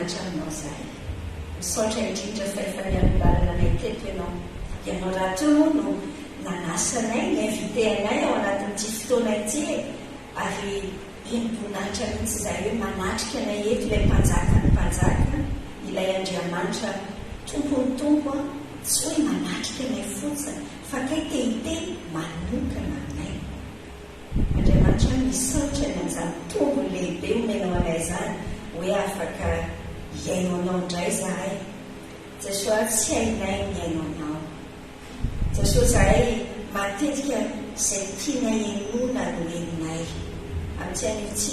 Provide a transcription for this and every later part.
mianatra aminao zay. Misaotra indrindra fa efa nianolalana anay teto ianao. Ianao rahateo no nanasanay, niinviteanay ao anatin'ity fotoana ity, ary eniboninahitra mihitsy izay hoe manatrika anay eto ilay mpanjaka ny mpanjaka, ilay Andriamanitra tompony tompo, tsy hoe manatrika anay fotsiny fa kay te manokana anay. Andriamanitra misaotra ny an'izany tombony lehibe omenao anay izany hoe afaka hiaino anao indray zahay. Jesosy tsy hainay miaino anao. Jesosy zahay matetika izay tianay enona no enonay. Amin'ity an'ity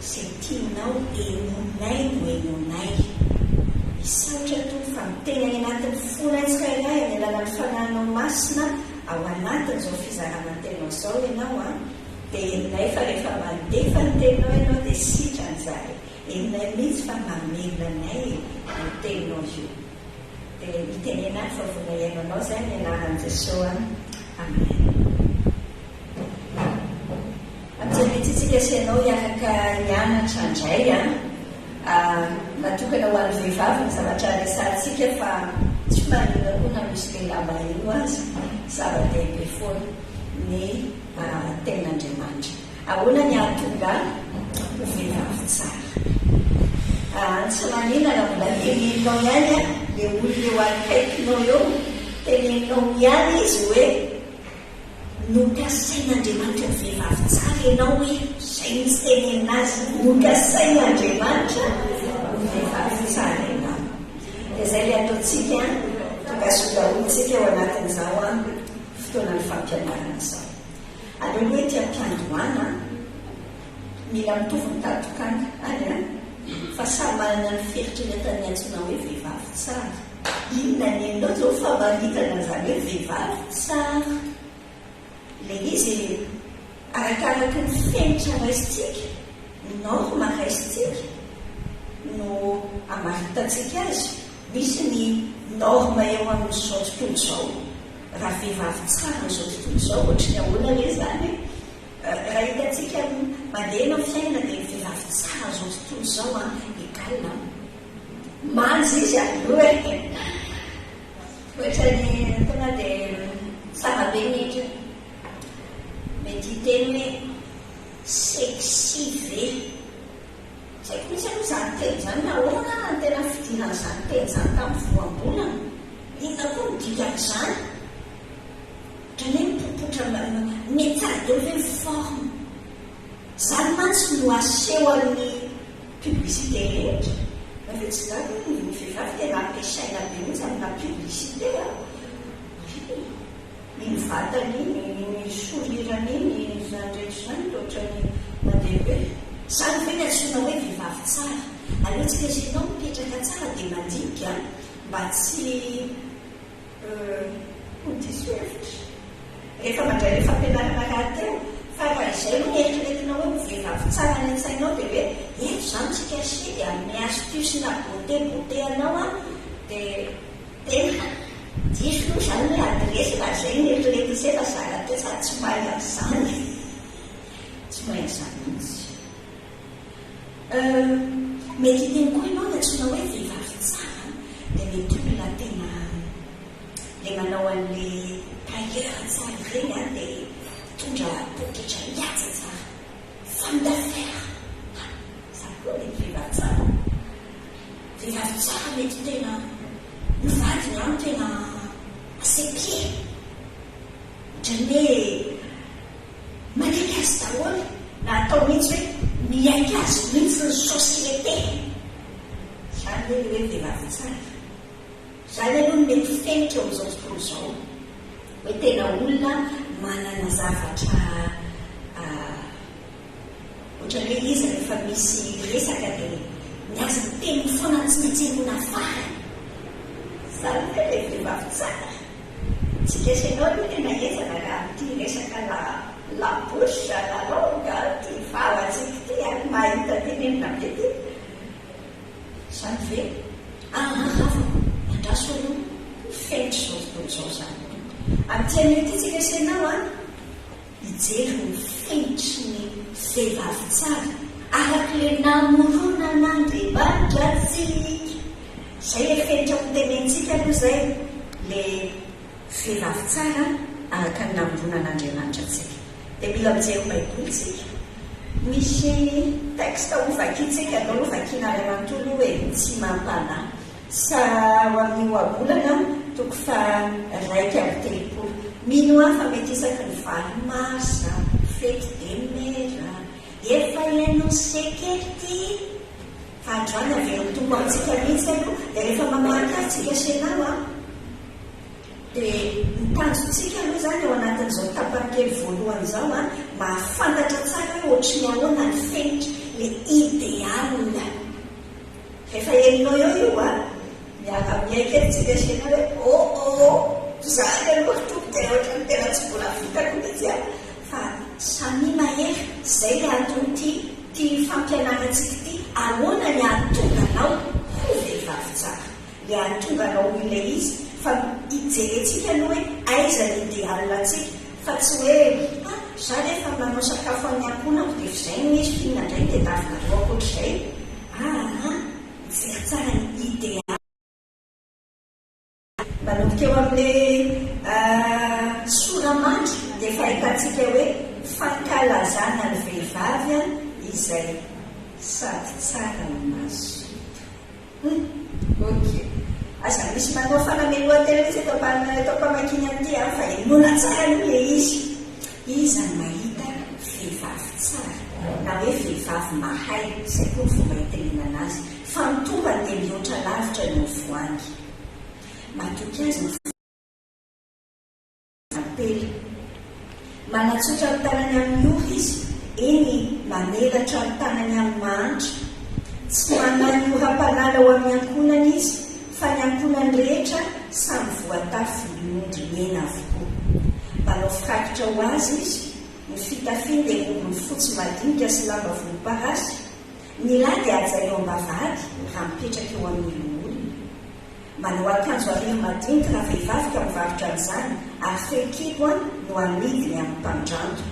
izay tianao enonay no enonay. Misaotra toy fa miteny any anatin'ny fona tsirairay any alalan'ny fanahinao masina ao anatin'izao fizarana tenao izao ianao dia enonay fa rehefa mandefa ny teninao ianao dia sitran'izahay. Enonay mihitsy fa mamelona anay ny teninao io. Dia mitenena fa vola iainanao izay ny anaran'i Jesosy. Amen. Amin'izay sy ianao hiaraka hianatra indray natokana ho an'ny vehivavy ny zavatra resantsika fa tsy manina koa na misy lehilahy maheno azy zava-dehibe foana ny tenin'Andriamanitra. Ahoana ny ahatonga ho vehivavy tsara. Tsy manina na mbola teneninao ihany le olona eo akaikinao eo, teneninao ihany izy hoe nokasain'Andriamanitra ny vehivavy tsara ianao hoe izay misy teneninazy nokasain'Andriamanitra ny vehivavy tsara ianao. Dia izay le ataontsika tongasodaolontsika ao anatin'izao fotoana ny fampianarana izao. Aleo hoe tia mpiandohana mila mitovy mitatokana any fa samy manana ny fieritreretany antsoina hoe vehivavy tsara. Inona ny enao zao famaritana an'izany hoe vehivavy tsara? Le izy arakaraka ny fenitra raisitsika, ny norma raisitsika no amaritantsika azy. Misy ny norma eo amin'izao tontolo izao. Raha vehivavy tsara n'izao tontolo izao, ohatry ny ahoana hoe zany raha hitantsika mandeha amin'ny fiainana dia vehivavy tsara n'izao tontolo izao egalina manjy izy aloha ohatra ny tonga dia tsara be mihitsy mety hiteny hoe sexy ve. Saiko misy aloha izany teny izany na ahoana ny tena fidiran'izany teny izany tamin'ny voambolana. Inona koa midika amin'izany? Ohatrany hoe mipopotra méthode de nouvelle forme. Izany mantsy no aseho amin'ny publicité rehetra. Fa tsy zany ny vehivavy tena ampiasaina be mihitsy amina publicité. Ny vatany iny, ny sorirany iny, izany rehetra izany ohatrany mandeha be. Izany ve ny antsoina hoe vehivavy tsara. Aleontsika ianao mipetraka tsara dia mandinika mba tsy ho diso hevitra. Rehefa mandray le fampianarana rahateo, fa raha izay no nieritreretinao hoe vehivavy tsara ny an-tsainao dia hoe eto izany tsika sy dia amin'ny astuce na beauté anao dia tena diso no izany hoe adresy raha izay nieritreretina izay fa zara teo fa tsy mahay amin'izany. Tsy mahay izany mihitsy. Mety hiteny koa ianao ny antsoina hoe vehivavy tsara dia mety olona tena le manao an'le tailleur tsara ireny dia tondra poketra mihaja tsara, femme d'affaires. Izany koa mety vehivavy tsara. Vehivavy tsara mety tena mivadina tena assez-pied. Ohatrany hoe manaiky azy daholo na atao mihitsy hoe miaika azy mihitsy ny société. Izany hoe vehivavy tsara. Izany aloha no mety fenitra eo amin'izao tontolo izao. Hoe tena olona manana zavatra ohatrany hoe izy rehefa misy resaka dia miaza miteny foana tsy maintsy enona farany. Izany hoe le vehivavy tsara. Tsika sy ianao aloha tena ezana raha amin'ity resaka la bouche, la langue, ty vavantsika ty ary mahita tenenina be ty. Izany ve rafa andraso aloha fenitra izao tontolo izao izany. Amin'ity an'ity tsika sy ianao hijery ny fenitry ny vehivavy tsara arak'le namorona n'Andriamanitra tsika. Zay le fenitra mitenentsika aloha zay le vehivavy tsara araka ny namorona n'Andriamanitra tsika. Dia mila mijery baiboly tsika. Misy texte ovakitsika aloha vakiana ray manontolo hoe tsy mampanahy. Sa ho amin'io abolana toko fa 1:30. Mino hafa mety isaky ny valo marsa, fety de mera, efa hainao sekerity. Fa androany avy mitombo amintsika mihitsy aloha, dia rehefa mamaky atsika senao a, dia mitanjotsika aloha zany ao anatin'izao tapakely voalohany izao a, mahafantatra tsara hoe ohatry ny ahoana ny fenitra le idéal. Rehefa helinao eo io a, miara-miaika tsika senao hoe zany aloha toko tena ohatrany tena tsy mbola vitako mihitsy a, fa samy mahery zay le antony ty fampianarantsika ty, ahoana ny ahatonganao ho vehivavy tsara, le ahatonganao ilay izy. Fa hijerentsika aloha hoe aiza ny idéalantsika, fa tsy hoe za rehefa manao sakafo amin'ny ankonako dia zay misy fihinana indray dia tavina loako ohatr'izay. Mijery tsara ny idéal. Manomboka eo amin'ilay soramandry dia fahitantsika hoe fankalazana ny vehivavy izay sady tsara ny maso. Ok. Aza misy manao fanamelohan-tena izy atao mpamakiny amin'ity fa enona tsara aloha le izy. Iza ny mahita vehivavy tsara na hoe vehivavy mahay, izay koa ny fomba hitenenana azy. Fa mitomba dia mihoatra lavitra no voangy. Matoky azy ny apely. Manatsotra ny tanany amin'ny ora izy, eny mamelatra ny tanany amin'ny mahantra. Tsy manany ora-panala ao amin'ny ankonany izy, fa ny ankonany rehetra samy voatafy milondry mena avokoa. Manao firakitra ho azy izy, ny fitafiany dia robony fotsy madinika sy lamba volomparasy. Ny lahy dia aja eo am-bavahady raha mipetraka eo amin'ny loholona. Manao akanjo ariana madinika raha vehivavy ka mivarotra an'izany, ary fehikibo no amidiny amin'ny mpandranto.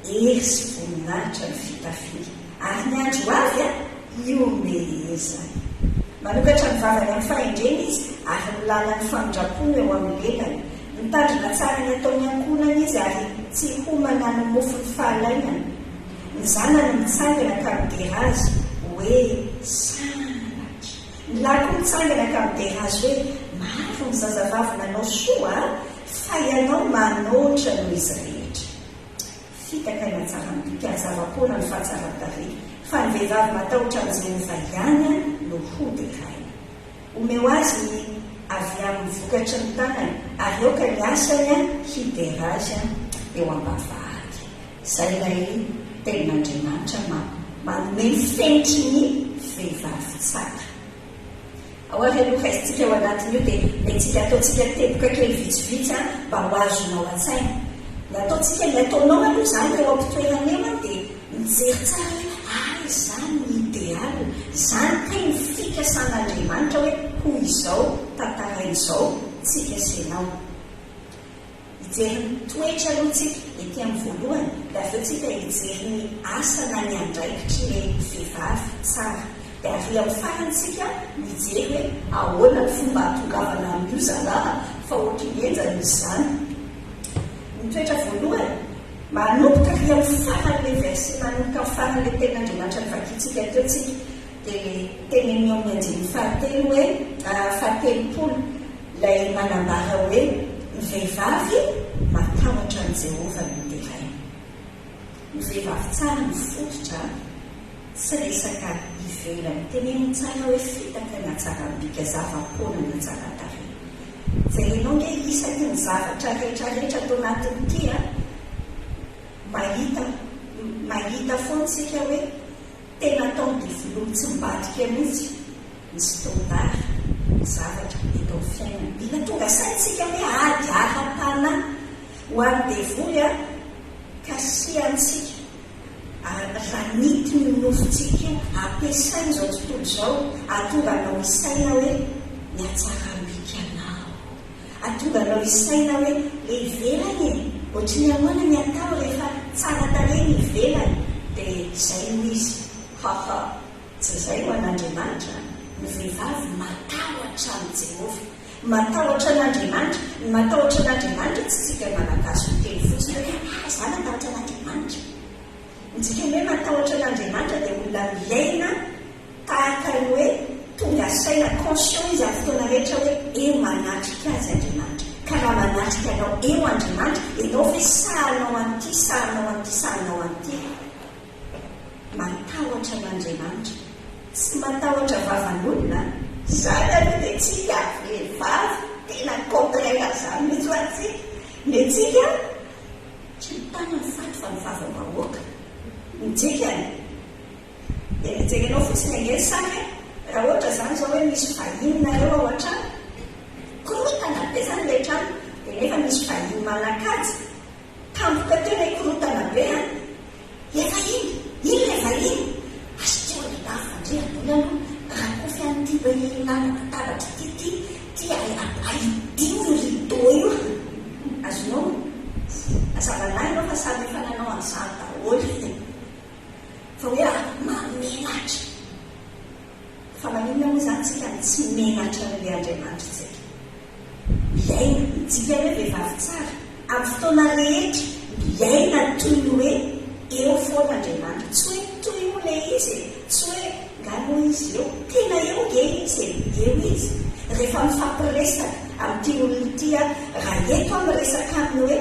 Ery sy voninahitra ny fitafiany, ary ny andro avy io mehezany. Manokatra ny vavany amin'ny fahendreny izy, ary milala ny famindrapony eo amin'ny lelany. Mitandrina tsara ny ataony ankonany izy, ary tsy homana ny mofo ny fahalainany. Ny zanany mitsangana ka midera azy hoe sanatra. Ny lahy koa mitsangana ka midera azy hoe maro ny zazavavy manao soa, fa ianao manoatra noho izy rehetra. Fitaka ny atsara mibika zava-poana ny fahatsaran-tarehy, fa ny vehivavy matahotra amin'ny Jehova ihany no hody raina. Omeo azy avy amin'ny vokatry ny tanany, ary eo ka ny asany hidera azy eo am-bavahady. Izay ilay tenin'Andriamanitra manome fentry ny vehivavy tsara. Ahoana aloha raisitsika ao anatin'io dia mentsika ataontsika teboka kely vitsivitsy mba ho azonao an-tsaina. Ny ataontsika ny ataonao aloha izany eo am-pitoerana eo dia mijery tsara hoe izany ny idéal, izany teny fikasan'Andriamanitra hoe ho izao, tantarain'izao tsika senao. Hijery ny toetra aloha tsika ety amin'ny voalohany, dia avy eo tsika hijery ny asana ny andraikitry ny vehivavy tsara. Dia avy amin'ny farantsika mijery hoe ahoana ny fomba hatongavana amin'io zalahy fa ohatry enjana izany. Ny toetra voalohany manomboka ry amin'ny faran'ilay verset, manomboka amin'ny faran'ilay tenin'Andriamanitra ny vakitsika teo tsika, dia teneny amin'ny anjely fahatelo hoe fahatelopolo ilay manambara hoe ny vehivavy matahotra ny Jehova no terainy. Ny vehivavy tsara mifototra, tsy resaka ivelany. Teneny tsara hoe fitaka ny atsarambika, zava-poana ny atsara-tarehy. Jerenao nge isaky ny zavatra rehetrarehetra atao anatin'ity mahita foana tsika hoe tena atao ny volomy tsy mibadika mihitsy ny standard zavatra etao fiainana. Mila tonga saintsika hoe ady ara-pana ho an'ny devoly kasiantsika raha nity ny nofontsika io ampiasaina izao tontolo izao, ahatonga anao isaina hoe ny atsarambika ahatonga anao isaina hoe ivelany ohatry ny ahoana ny atao rehefa tsara tarehy ny ivelany, dia izay no izy haha tsy izay ho an'Andriamanitra ny vehivavy matahotra amin'ny Jehovah, matahotra an'Andriamanitra. Ny matahotra an'Andriamanitra tsy tsika malagasy ho teny fotsiny hoe za matahotra an'Andriamanitra. Ntsika hoe matahotra an'Andriamanitra dia olona miaina tahaka ny hoe tonga saina conscient izy amin'ny fotoana rehetra hoe eo manatrika azy Andriamanitra. Ka raha manatrika anao eo Andriamanitra, ianao hoe sahanao an'ity, sahanao an'ity, sahanao an'ity. Matahotra an'Andriamanitra. Tsy matahotra vavan'olona. Zany aloha dia tsika vehivavy tena contraire zany mihitsy ho antsika. Ny tsika tsy mitana ny faty fa ny vavam-bahoaka. Nitsika dia nijerenao fotsiny angeny sary raha ohatra zany zao hoe misy vahiny nareo ao an-trano, korotana be zany ilay trano, dia nefa misy vahiny manakajy tampoka teo ilay korotana be efa iny ilay vahiny asiteo le lafandre ambony aloha raha kofy an'ity be lanatabatra ty aidino rido io azonao azavana ianao fa samy efa nanao an'izany daholo fa hoe mamenatra. Fa maninona moa zany tsika tsy menatra n'ilay Andriamanitra tsika. Miaina tsika hoe vehivavy tsara amin'ny fotoana rehetra, miaina toy ny hoe eo foana Andriamanitra, tsy hoe toy moa ilay izy, tsy hoe ngano izy eo, tena eo ge izy, eo izy. Rehefa mifampiresaka amin'ity olona ity raha eto miresaka aminy hoe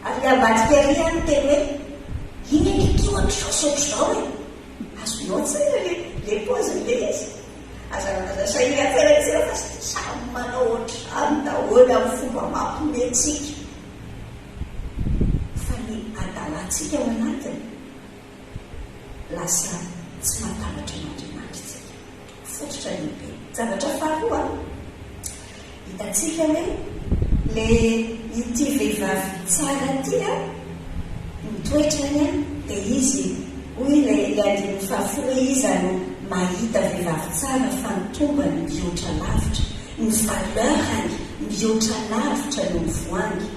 ary ambadika ary any teny hoe iny nykio ohatr'izao e. Azonao tsy le paozin'le izy. Azasaina aferantsika fa samy manao ohatrany daholo amin'ny fomba mampometsika. Fa ny adalantsika ao anatiny lasa tsy matahotra an'Andriamanitra tsika. Fototra lehibe. Zavatra faharoa hitatsika hoe le ity vehivavy tsara ity mitoetrany dia izy hoy ilay andiny fahafolo izy no mahita vehivavy tsara fa ny tombany mihoatra lavitra, ny valeurany mihoatra lavitra no mivoangy.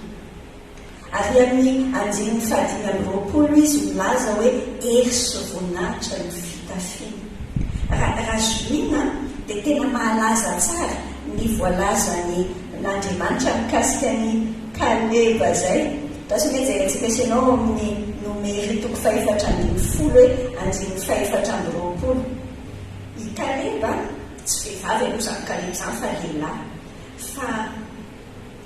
Ary amin'ny andiny fahadimy amby roapolo izy milaza hoe hery sy voninahitra ny fitafiana. Raha zoina dia tena mahalaza tsara ny voalazany n'Andriamanitra mikasika ny Kaleba zay. Tasy hoe jerentsika sinao amin'ny nomery toko 450 hoe andiny 420. I Kaleba tsy vehivavy aloha zany Kaleba zany fa lehilahy, fa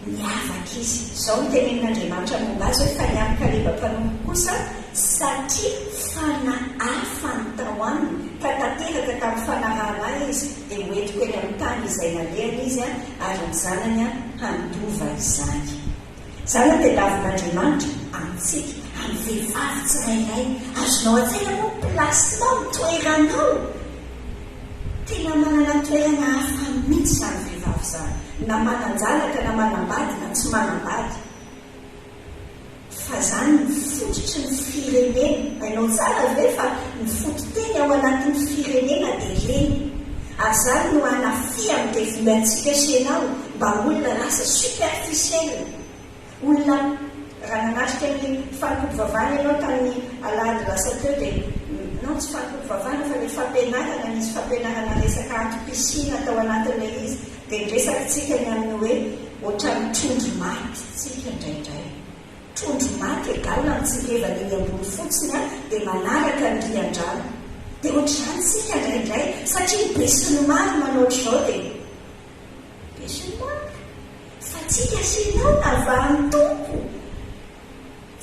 miavaka izy. Zao no tenenin'Andriamanitra momba azy hoe fa niavy Kaleba mpanompo kosa satria fanahafa ny tao aminy ka tanteraka tamin'ny fanarahana izy dia hoentiko eny amin'ny tany izay nalehana izy ary ny zanany handova izany. Zany dia lavin'Andriamanitra amintsika, amin'ny vehivavy tsirairay. Azonao an-tsaina moa plasinao, toeranao. Tena manana toerana hafa mihitsy izany vehivavy izany. Na manan-jalaka na manambady na tsy manambady. Fa zany ny fototry ny firenena. Hainao tsara ve fa ny fototeny ao anatin'ny firenena dia reny. Ary zany no anafia amin'ny devolantsika senao mba olona lasa superficiel. Olona raha nanatrika ny fanompompivavahana ianao tamin'ny alahady lasa teo dia non tsy fanompompivavahana fa le fampianarana, nisy fampianarana resaka antom-pisina tao anatin'ilay izy dia nresaka tsika ny amin'ny hoe ohatran'ny trondro maty tsika indraindray. Trondro maty egalina amintsika evan'iny ambony fotsiny dia manaraka ny rian-drano. Dia ohatr'izany tsika indraindray satria be sy ny maro manao ohatr'izao dia be sy ny maro. Fa tsika sinao navahan'ny tompo.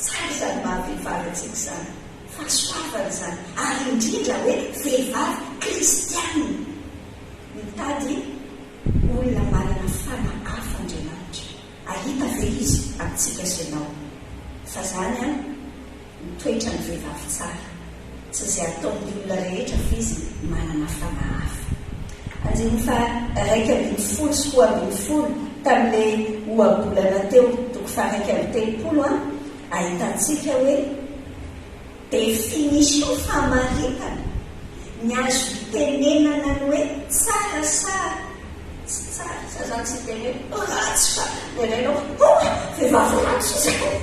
Tsara izany mahavehivavy antsika izany. Fa soavana izany. Ary indrindra hoe vehivavy kristiana. Mitady olona manana fanahafa Andriamanitra. Ahita ve izy amintsika sinao. Fa zany mitoetra ny vehivavy tsara. Tsy izay ataon'ny olona rehetra fa izy manana fanahafa. Andiny fa 1:20 tamin'ilay ohabolana teo toko 1:30 ahitantsika hoe definition famaritana ny azo tenenana ny hoe tsara sa tsy tsara. Za zany tsy teny hoe ratsy fa nenanao vehivavy ratsy izao.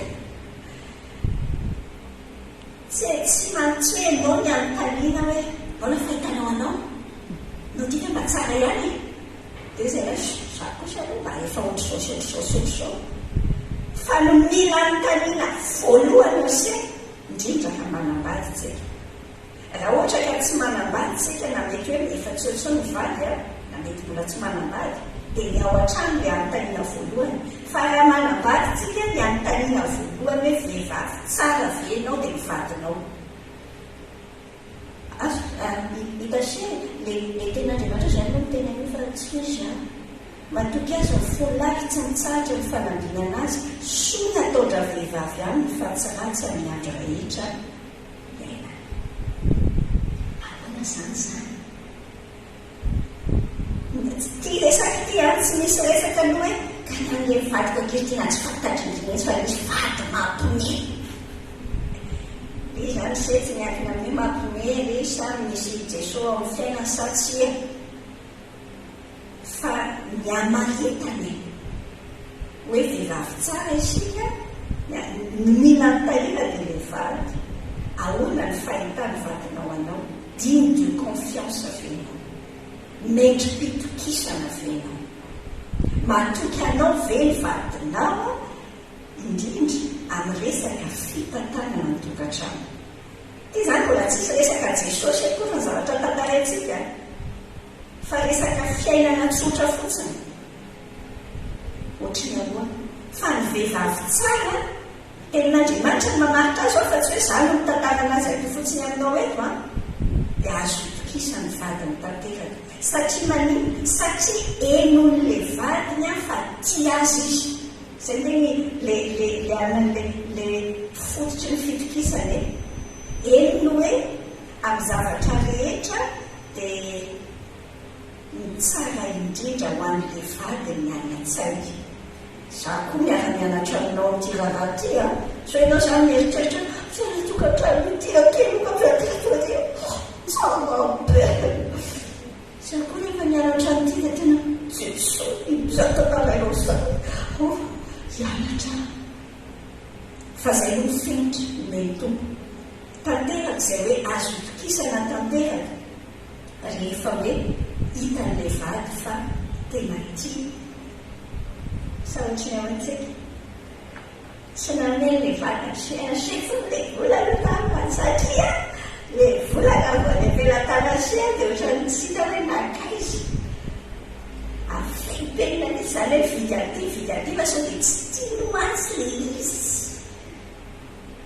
tsy hoe ianao ny anontaniana hoe mbola fahitanao anao no tika mba tsara ihany dia izay hoe za kosa aloha mba efa ohatr'izao fa no mila anontaniana voalohany ose indrindra fa manambaditsika. Raha ohatra ka tsy manambaditsika na mety hoe efa tsotsao ny vady na mety mbola tsy manambady dia ny ao an-trano le anontaniana voalohany. Fa raha manambaditsika ny anontaniana voalohany hoe vehivavy tsara ve ianao dia mivadinao. Hitashe le ten'Andriamanitra zany no tena io fa tsy misy matoky azy ny folahy tsy mitsahatra ny fanambinana azy soa nataodra vehivavy any ny fahatsaratsy amin'ny andro rehetra iaina. Ahoana zany ty resaka ty tsy misy resaka aloha hoe kanany vadika kristiana tsy fantatryndriny fa misy vady mampiomehy i zany setsy miakina amin'ny mampiomehy le sa misy Jesosy amin'ny fiainana sa tsy fa ny amaretany hoe vehivavy tsara isika mila nitahira le vehivavy ahoana ny fahitany vadinao anao digne de confiance venao mendrim-pitokisana venao matoky anao ve ny vadinao indrindra amin'ny resaka fitantanana ny tokantrano. Ty zany mbola tsisy resaka Jesosy koa fa zavatra tantaraintsika fa resaka fiainana tsotra fotsiny ohatriny ahoana fa ny vehivavy tsara tenin'Andriamanitra ny mamaritra azy ao fa tsy hoe zany no mitantarana azy ato fotsiny aminao eto dia azo itokisany vadiny tanteraka satria manino satria enon'le vadiny fa tia azy izy. Zay le fototry ny fitokisany eno hoe amin'ny zavatra rehetra dia tsara indrindra ho an'le vady ny any-an-tsay. Za koa miara-mianatra aminao ty raha ty so ianao zany mieritreritra fiaratokantrano ty akeloka fiateto samabe za koa rehefa mianatra ty dia tena Jesosy zatotalaio zany hianatra fa zay no fenitra mentompo tanteraka zay hoe azo itokisana tanteraka rehefa hoe hitan'le vady fa tena tia sa ohatriny ao antsika tsy naneny le vady asiana le volanatana satria le volana voany ampelatana sia dia ohatrany tsika hoe nakaizy afipelina izy zany hoe vidy aty fa so dia tsy tia loatsy le izy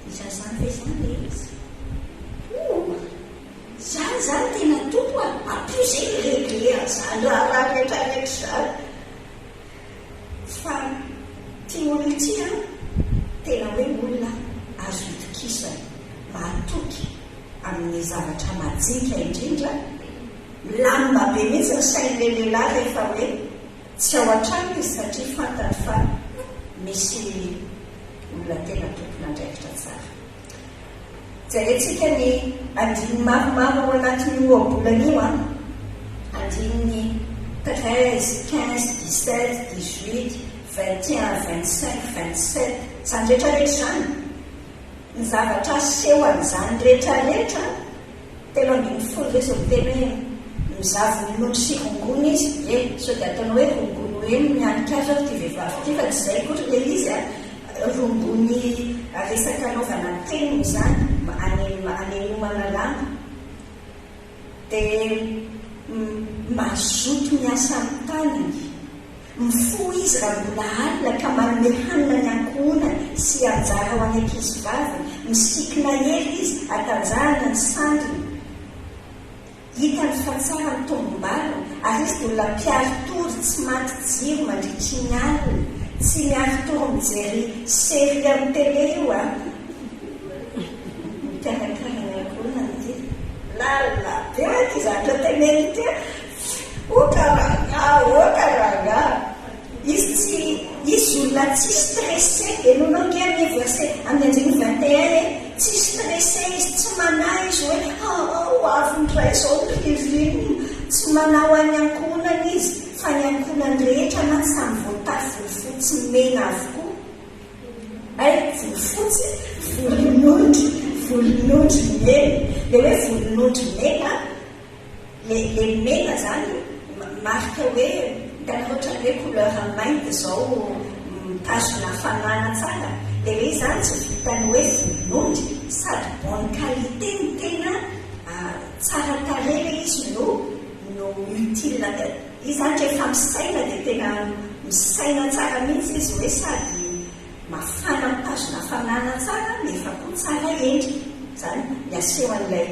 izany ve zany le izy zany tena tompo ampiozy regle zany raha rehetrarehetra zany fa ty olona ty tena hoe olona azo itokisana matoky amin'ny zavatra majika indrindra milamina be mihitsy ny sain'le lehilahy rehefa hoe tsy ao an-trano izy satria fantany fa misy olona tena tompona andraikitra tsara. Jarentsika ny andiny maromaro ao anatin'ny oabolana io andininy 13, 15, 17, 18, 21, 25, 27 zany rehetrarehetra zany ny zavatra seho an'izany rehetrarehetra telo ambin'ny folo ve so miteny hoe mizavy minondro sy rongony izy so dia ataonao hoe rongony hoe mianika azy ty vehivavy ty fa tsy zay koatra le izy rongony resaka anaovana teniny zany anenomana lamba dia mazoto miasa amin'ny tanany mifo izy raha mbola alina ka manome hanina ny ankohona sy anjara ho any ankizy vavy misikina hely izy atanjahana ny sandriny hita ny fahatsara ny tombom-balona ary izy dia olona mpiaritory tsy maty jiro mandritry ny alina tsy miaritory mijery sery amin'ny tele io mikarakara ankohona ty lala be ty zatra teneny ty okaraga izy olona tsy stressé enonao nge amin'ny verset amin'ny andiny 21 tsy stressé izy tsy manay izy hoe avy nyray zao niriny tsy manao any ankonana izy fa ny ankonany rehetra na samy voatafy volofotsy mena avokoa volofotsy volomena volonondry mena. Le hoe volonondry mena, le mena zany marika hoe tena ohatra hoe couleur mainty zao mitazona hafanana tsara. Le hoe zany tsy vitany hoe volonondry sady bonne qualité ny tena tsara tarehy izy no utile. Izy zany rehefa misaina dia tena misaina tsara mihitsy izy hoe sady mafana mitazona hafanana tsara nefa koa tsara endrika. Zany miaseho an'ilay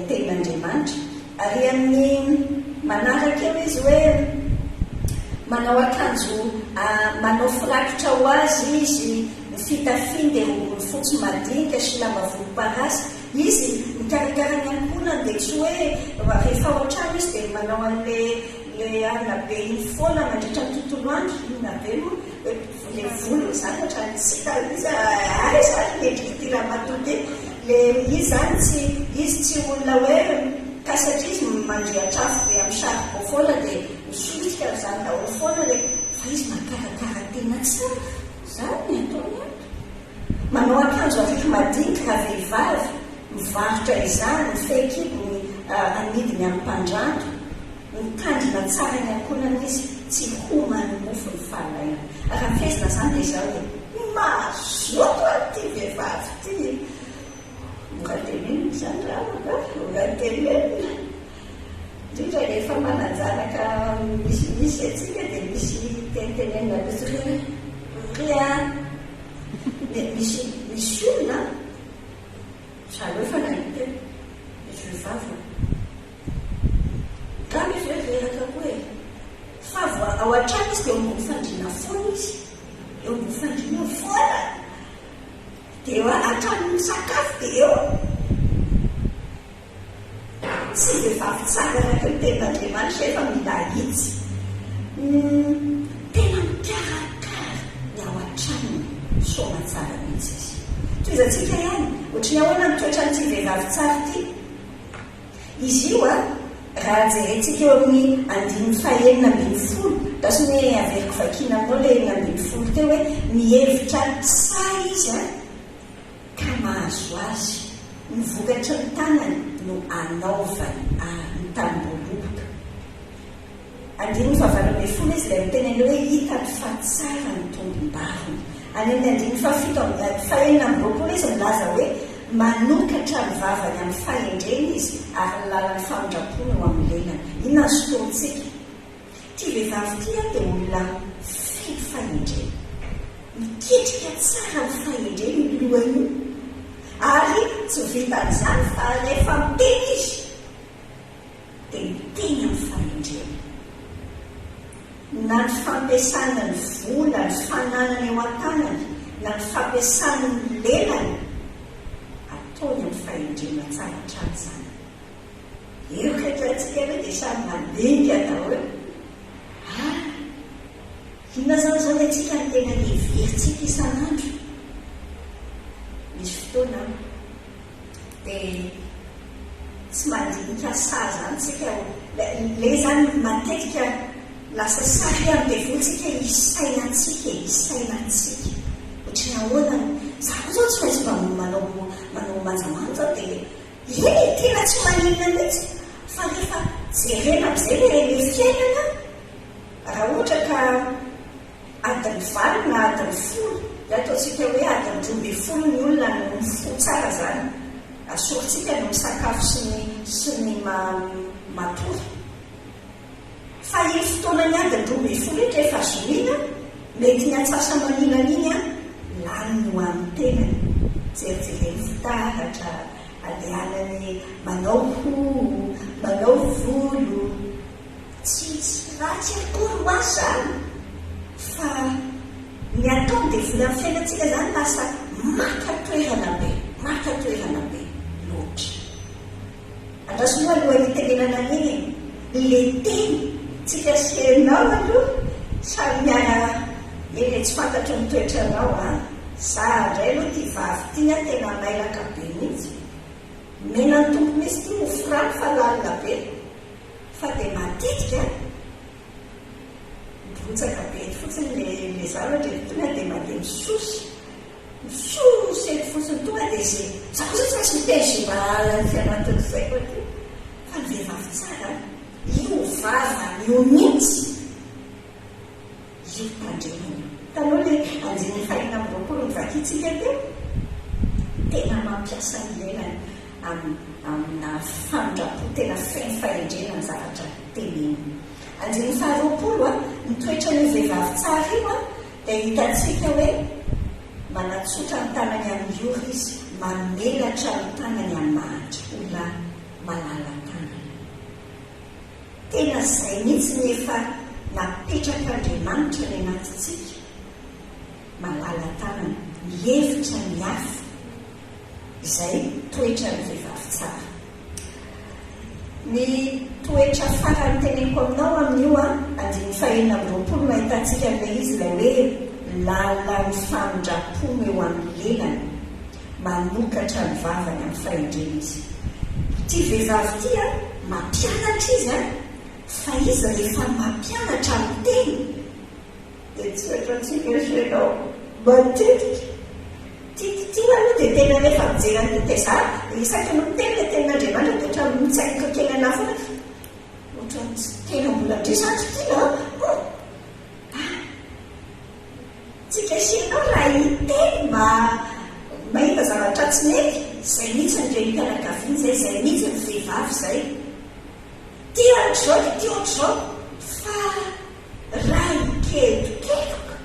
ten'Andriamanitra. Ary amin'ny manaraka eo izy hoe manao akanjo manao firakotra ho azy izy, ny fitafiny dia rongony fotsy madinika sy lamba volomparasy. Izy mikarakara ny ankonany dia tsy hoe rehefa ao an-trano izy dia manao an'le arina be iny foana mandritra ny tontolo andro. Inona be moa le volo zany ohatrany sika izy ay zany mendrika ramatoty. Le izy zany izy tsy olona hoe ka satria izy mandrehatrafo be amin'ny sariko foana dia misolika zany daholo foana le fa izy makarakara tena tsara zany ataony. Manao akanjo arika madinika raha vehivavy mivarotra izany mifehikibony amidiny amin'ny mpandrando, mitandrina tsara ny ankonany izy tsy homany mofo ny fahalaiana. Raha fezina zany dia izao hoe mazoto an'ity vehivavy ty. Mora tenenina zany raha mora tenenina. Indrindra rehefa mananjanaka misy atsika dia misy tenenina misy olona zany hoe fanahita misy vehivavy ka misy hoe veraka koa e fa ao an-trano izy dia eo ambony fandriana foana izy, eo ambony fandriana foana dia eo an-trano misakafo dia eo tsy vehivavy tsara araka ny ten'Andriamanitra efa mila hitsy. Tena mikarakara ny ao an-trano soma tsara mihitsy izy. Toizantsika ihany ohatrany ahoana mitoetra n'ity vehivavy tsara ity. Izy io raha jerentsika eo amin'ny 5/9 da sy hoe averiko vakina aminao le 9/10 teo hoe mihevitra tsara izy ka mahazo azy mivokatra ny tanany no anaovany ny tamboloboka. 5/10 izy ilay miteneny hoe hitany fa tsara ny tombom-bariny. Any amin'ny 5/9 izy milaza hoe manokatra ny vavany amin'ny fahendreny izy ary ny lalan'ny famindrapona eo amin'ny lelany. Inona ny sotontsika? Ty vehivavy ty dia olona feno fahendreny, miketrika tsara ny fahendreny ny lohany io. Ary tsy vitan'izany fa rehefa miteny izy dia miteny amin'ny fahendreny. Na ny fampiasana ny vola, ny fananany eo an-tanany, na ny fampiasana ny lelany ataony amin'ny fahendrena tsara hatrany zany. Eo katratsika hoe dia samy mandinika daholo. Inona zany zao ilay tsika ny tena heveritsika isan'andro. Misy fotoana dia tsy mandinika sary zany tsika le zany matetika lasa sary amin'ny devotsika isainantsika. Ohatrany ahoana zaho zao tsy maintsy manao manjamanja dia tena tsy maninona mihitsy fa rehefa jerena amin'izay le fiainana raha ohatra ka adiny 5 na adiny 10 dia ataontsika hoe adiny 12 ny olona no mifo tsara zany asoritsika no misakafo sy ny matory. Fa iny fotoana ny adiny 12 rehetra efa zoina mety ny atsasa maninan'iny lany no amin'ny tenany jerijereny fitaratra adehanany manao hoho, manao volo, tsy ratsy akory ho azy zany fa ny ataony dia vola amin'ny fiainantsika zany lasa maka toerana be loatra. Andrasy moa alohan'ny tenenana an'iny le teny tsika sy enao aloha samy miara eny tsy fantatro ny toetranao sa indray aloha ty vavy ty tena mailaka be mihitsy mena ny tompo misy ty mofrany fa lalina be fa dia matetika mibotsaka be fotsiny le zavatra tonga dia mandeha misosy fotsy fotsiny tonga dia zay za koa zay tsy miteny zay mahalany fianaton'izay koa ty fa ny vehivavy tsara io vavany io mihitsy io tandremana taloha le anjeny faina amin'ny roapolo mivakitsika teo tena mampiasa ilelany amina fandrapo tena feny fahendrena ny zavatra teneny anjeny faharoapolo a mitoetra ny vehivavy tsara io a dia hitantsika hoe manatsotra ny tanany amin'ny ora izy mamelatra ny tanany amahatra olona malala tanana tena izay mihitsy ny efa napetraka Andriamanitra ny anatintsika malala tanana mihevitra ny hafa izay toetra ny vehivavy tsara ny toetra farany teneniko aminao amin'io a andiny fahenina amin'ny roapolo mahitantsika ilay izy ilay hoe lalany fandrapony eo amin'ny lelany manokatra ny vavany amin'ny fahendrena izy ty vehivavy ty a mampianatra izy a fa izy rehefa mampianatra amin'ny teny dia tsy ohatrantsika ianao matetika ty aloha dia tena rehefa mijerany tetezara isaky no teny le tenin'Andriamanitra dia ohatran'ny mitsaika kely ana foana ohatran'ny tena mbola ndresatro tina tsika sinao raha hiteny mahita zavatra tsy mety izay mihitsy ny renim-pianakaviana zay izay mihitsy ny vehivavy izay ty ohatr'izao dia ty ohatr'izao fa raha hikelokeloka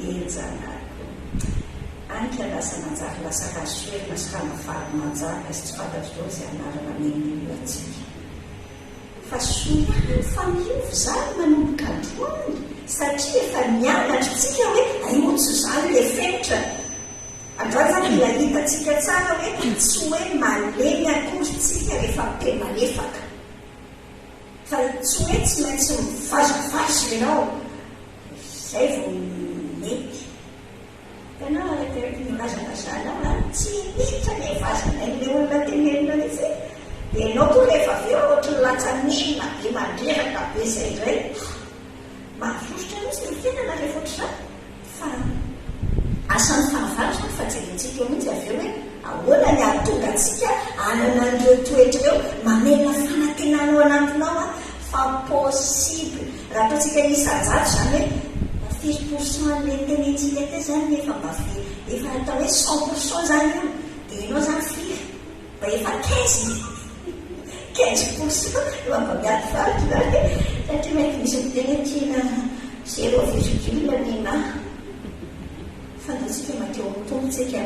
enjanako anka lasa manjary lasa kasoerina sy kanavary manjaka sy tsy fantatro zao izay anarana men'olona atsika fa soiany fa miovy zany manomboka androany satria efa mianatra tsika hoe aiotsy zany le fenitra androany zany mila hitatsika tsara hoe tsy hoe malemy akory tsika rehefa mpe malefaka fa tsy hoe tsy maintsy mivazavazy ianao izay vao mety ianao arakaraka mirazanazanao a tsy mitra le vazana le olona tenenina izy dia ianao koa rehefa avy eo ohatrany latsanina be mandreraka be izay indray mahafosotra mihitsy ny fiainana rehefa ohatr'izany fa asan'ny fahavaratra fa jerentsika eo mihitsy avy eo hoe ahoana ny ahatonga antsika anana an'ireo toetra eo mamena fanantenana ao anatinao a fa possible raha ataontsika isan-jato zany hoe 10% le tenentsika te zany efa mba efa atao hoe 100% zany io dia ianao zany firy mba efa 15% eo mba miady varitra zany satria mety misy mitenentina 0,1 nina fantatsika mateo mitombotsika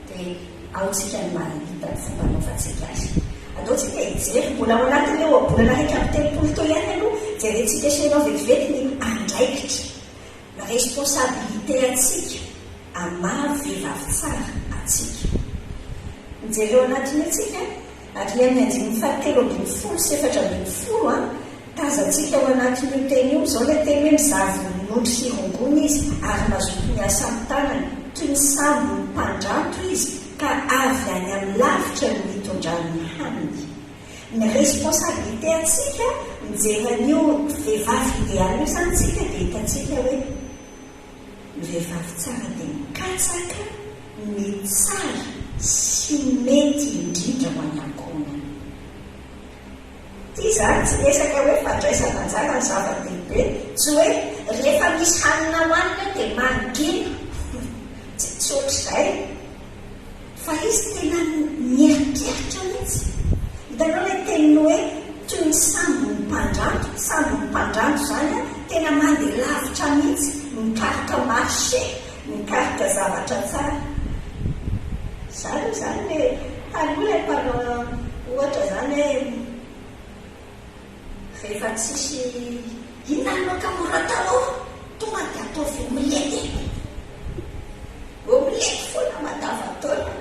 dia aotsika ny mahita ny fomba naovatsika azy ataotsika hijery mbola ao anatiny eo abolana raiky amin'ny telopolo teo ihany aloha jerentsika senao vetivety ny andraikitra na responsabilité atsika amaha vehivavy tsara atsika mijery eo anatiny atsika ary amin'ny andininy fahatelo ambin'ny folo sy efatra ambin'ny folo a tazantsika ao anatin'io teny io zao le teny hoe mizavy nondry hirongony izy ary mazoto ny asa amin'ny tanany toy ny sambo ny mpandranto izy ka avy any amin'ny lavitra no hitondrany haniny ny responsabilité atsika mijeran'io vehivavy idealy io zany tsika dia hitantsika hoe ny vehivavy tsara dia mikatsaka ny tsara sy mety indrindra ho any ankohonana ty zany tsy resaka hoe fandraisana anjara ny zava-dehibe tsy hoe rehefa misy hanina hoanina dia mangina tsy ohatr'izay fa izy tena mierikeritra mihitsy hitanao le teniny hoe toy ny sambo ny mpandranto zany a tena mandeha lavitra mihitsy mikarika marché mikarika zavatra tsara zany zany le aloha le mpanao ohatra zany hoe rehefa tsisy inanao kamoratao tonga dia ataovy omilety omilety foana madavataona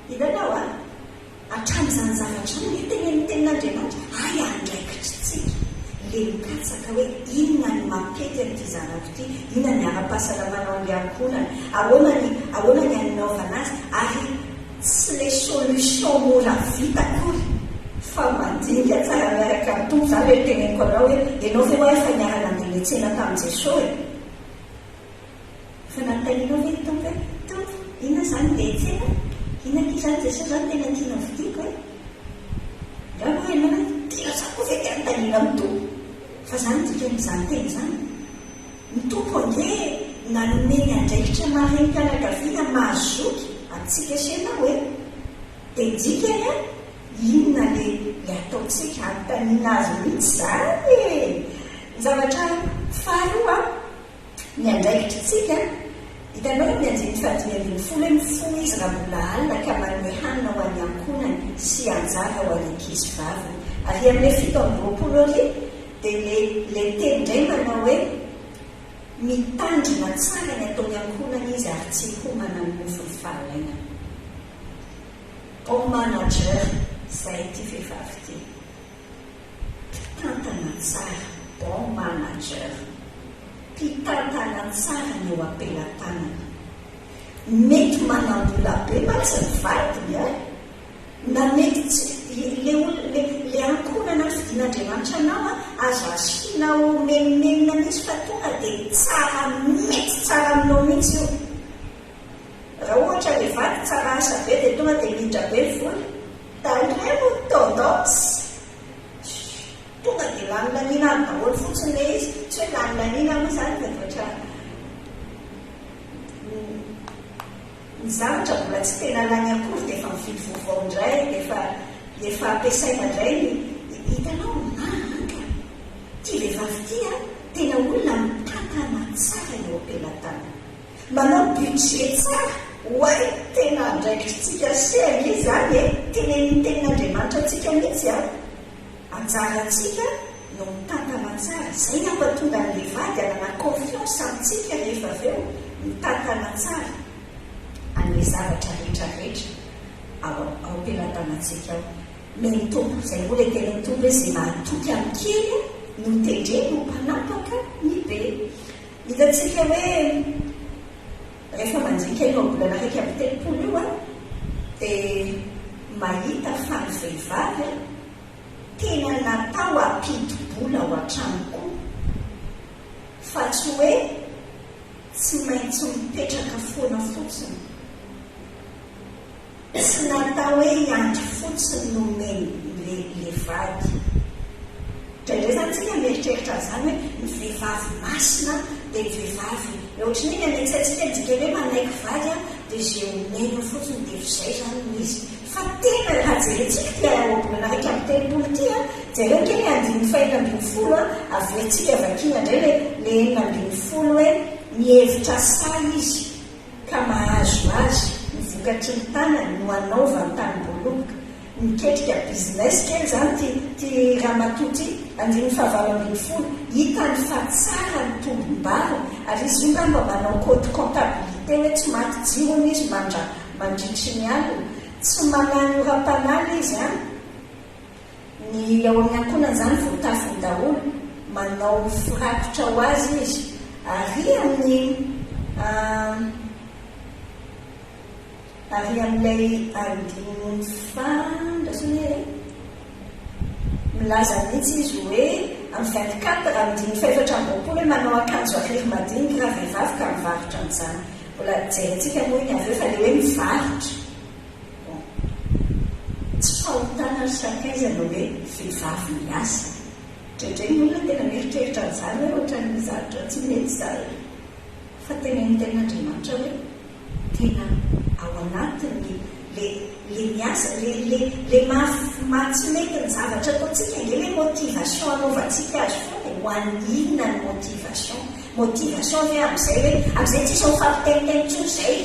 hitanao a hatramin'izany zavatra ny tenen'Andriamanitra ay andraikitra tsika le mikatsaka hoe inona ny mampety amin'ity zanako ity inona ny ara-pahasalamana ny ankonana ahoana ny aninaovana azy ary tsy le solution mora vita akory fa mandinika tsara miaraka amin'ny tompo zany hoe teneniko anao hoe ianao ve hoe efa niarana andeha letsena tamin'i Jesosy fa nanontanianao ve tompo hoe tompo inona zany dia tsena inona izany jesosy zany tena tiana vidiko hoe raha hoe mana tena za koa ve te anontaniana amin'ny tompo fa zany dika n'izany teny zany ny tompo ange nanomeny andraikitra maharenykanankavina mahazoky atsika sena hoe dia dika inona le ataontsika anontaniana azy mihitsy zany ny zavatra faharoa ny andraikitritsika hitanao mianjeny fadimy folo mifono izy raha mbola alina ka manome hanina ho any ankonany sy anjara ho any ankizy vavy ary amin'ilay fito amby roapolo ary dia le teny indray manao hoe mitandrina tsara ny ataony ankonany izy ary tsy homana ny mofony fahalaina bon manager izay ty vehivavy ty mpitantana tsara bon manager mpitantana tsara ny eo ampelantanana mety manambola be matsy ny vadiny na mety le ankonana ny fidin'Andriamanitra anao azo asianao menimenina misy fa tonga dia tsara mety tsara aminao mihitsy io raha ohatra le vady tsara asa be dia tonga dia midra be ny vola tandray mo tendance tonga dia laminanina any daholo fotsiny le izy tsy hoe laminanina moa zany fa ohatra ny zavatra mbola tsy tena lany akory dia efa mividy vaovao indray dia efa ampiasaina indray hitanao nanga ty vehivavy ty tena olona mitantana tsara eo ampelantanana manao budget tsara hoe tena andraikitritsika sehany izy zany tena tenin'Andriamanitra atsika mihitsy anjaratsika no mitantana tsara zay ampatonga n'le vady anana confiance amintsika rehefa avy eo mitantana tsara an'le zavatra rehetrarehetra ao ampelantanantsika ao meny tompo zay hoe le tena tompo hoe zay mahatoky amin'ny kely no tendre no mpanapaka ny be hitantsika hoe rehefa manjika ianao bolana raiky amin'ny telopolo io dia mahita fa ny vehivavy tena natao ampidi-bola ho an-tranoko fa tsy hoe tsy maintsy mipetraka foana fotsiny tsy natao hoe iandry fotsiny no meny le vady drindray zany tsika mieritreritra zany hoe ny vehivavy masina dia ny vehivavy ohatrany hoe miametsaitsika dika hoe manaiky vady dia zay omeny fotsiny dia zay zany no izy fa tena raha jerentsika ty aobolana raiky amin'ny telopolo ty jereo kely andiny faina ambiny folo aventsika vakina indray le enina ambiny folo hoe mihevitra sa izy ka mahazo azy mivokatry ny tanany no anaova ny tany-boloka miketrika business kely zany ty raha matoty andiny fahavalo ambiny folo hitany fa tsara ny tombom-bary ary izy io ngamba manao code comptabilité hoe tsy maty jirony izy mandritry ny alina tsy manano ra-panala izy ny ao amin'ny ankonany zany voatafiny daholo manao firakotra ho azy izy ary amin'ilay andiny fandrasony milaza mihitsy izy hoe amin'ny 24 andiny faefatra amboapolo hoe manao akanjo ariry madinika raha vehivavy ka mivarotra an'izany mbola jerentsika moa iny aveo fa le hoe mivarotra tsy fahotana sakaizana hoe vehivavy miasa drindray ny olona tena mieritreritra n'izany hoe ohatran'ny zavatra tsy mety zany fa tena ny tenin'Andriamanitra hoe tena ao anatiny le miasa le mahatsy mety ny zavatra ataontsika nge le motivation anaovantsika azy foana ho an'inona ny motivation ve amin'izay hoe amin'izay tsisy mifampiteniteny tso zay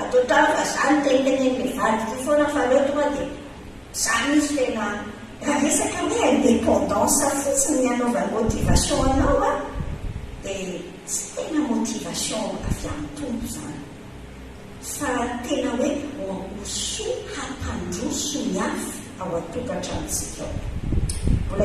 atao trava zany tenitenen'le vady ty foana fa leo tonga dia zany izy tena raha resaka hoe indépendance fotsiny ny anaovany motivation anao dia tsy tena motivation avy amin'ny tompo zany fa tena hoe hoso hampandroso ny afy ao atokantranotsika ao.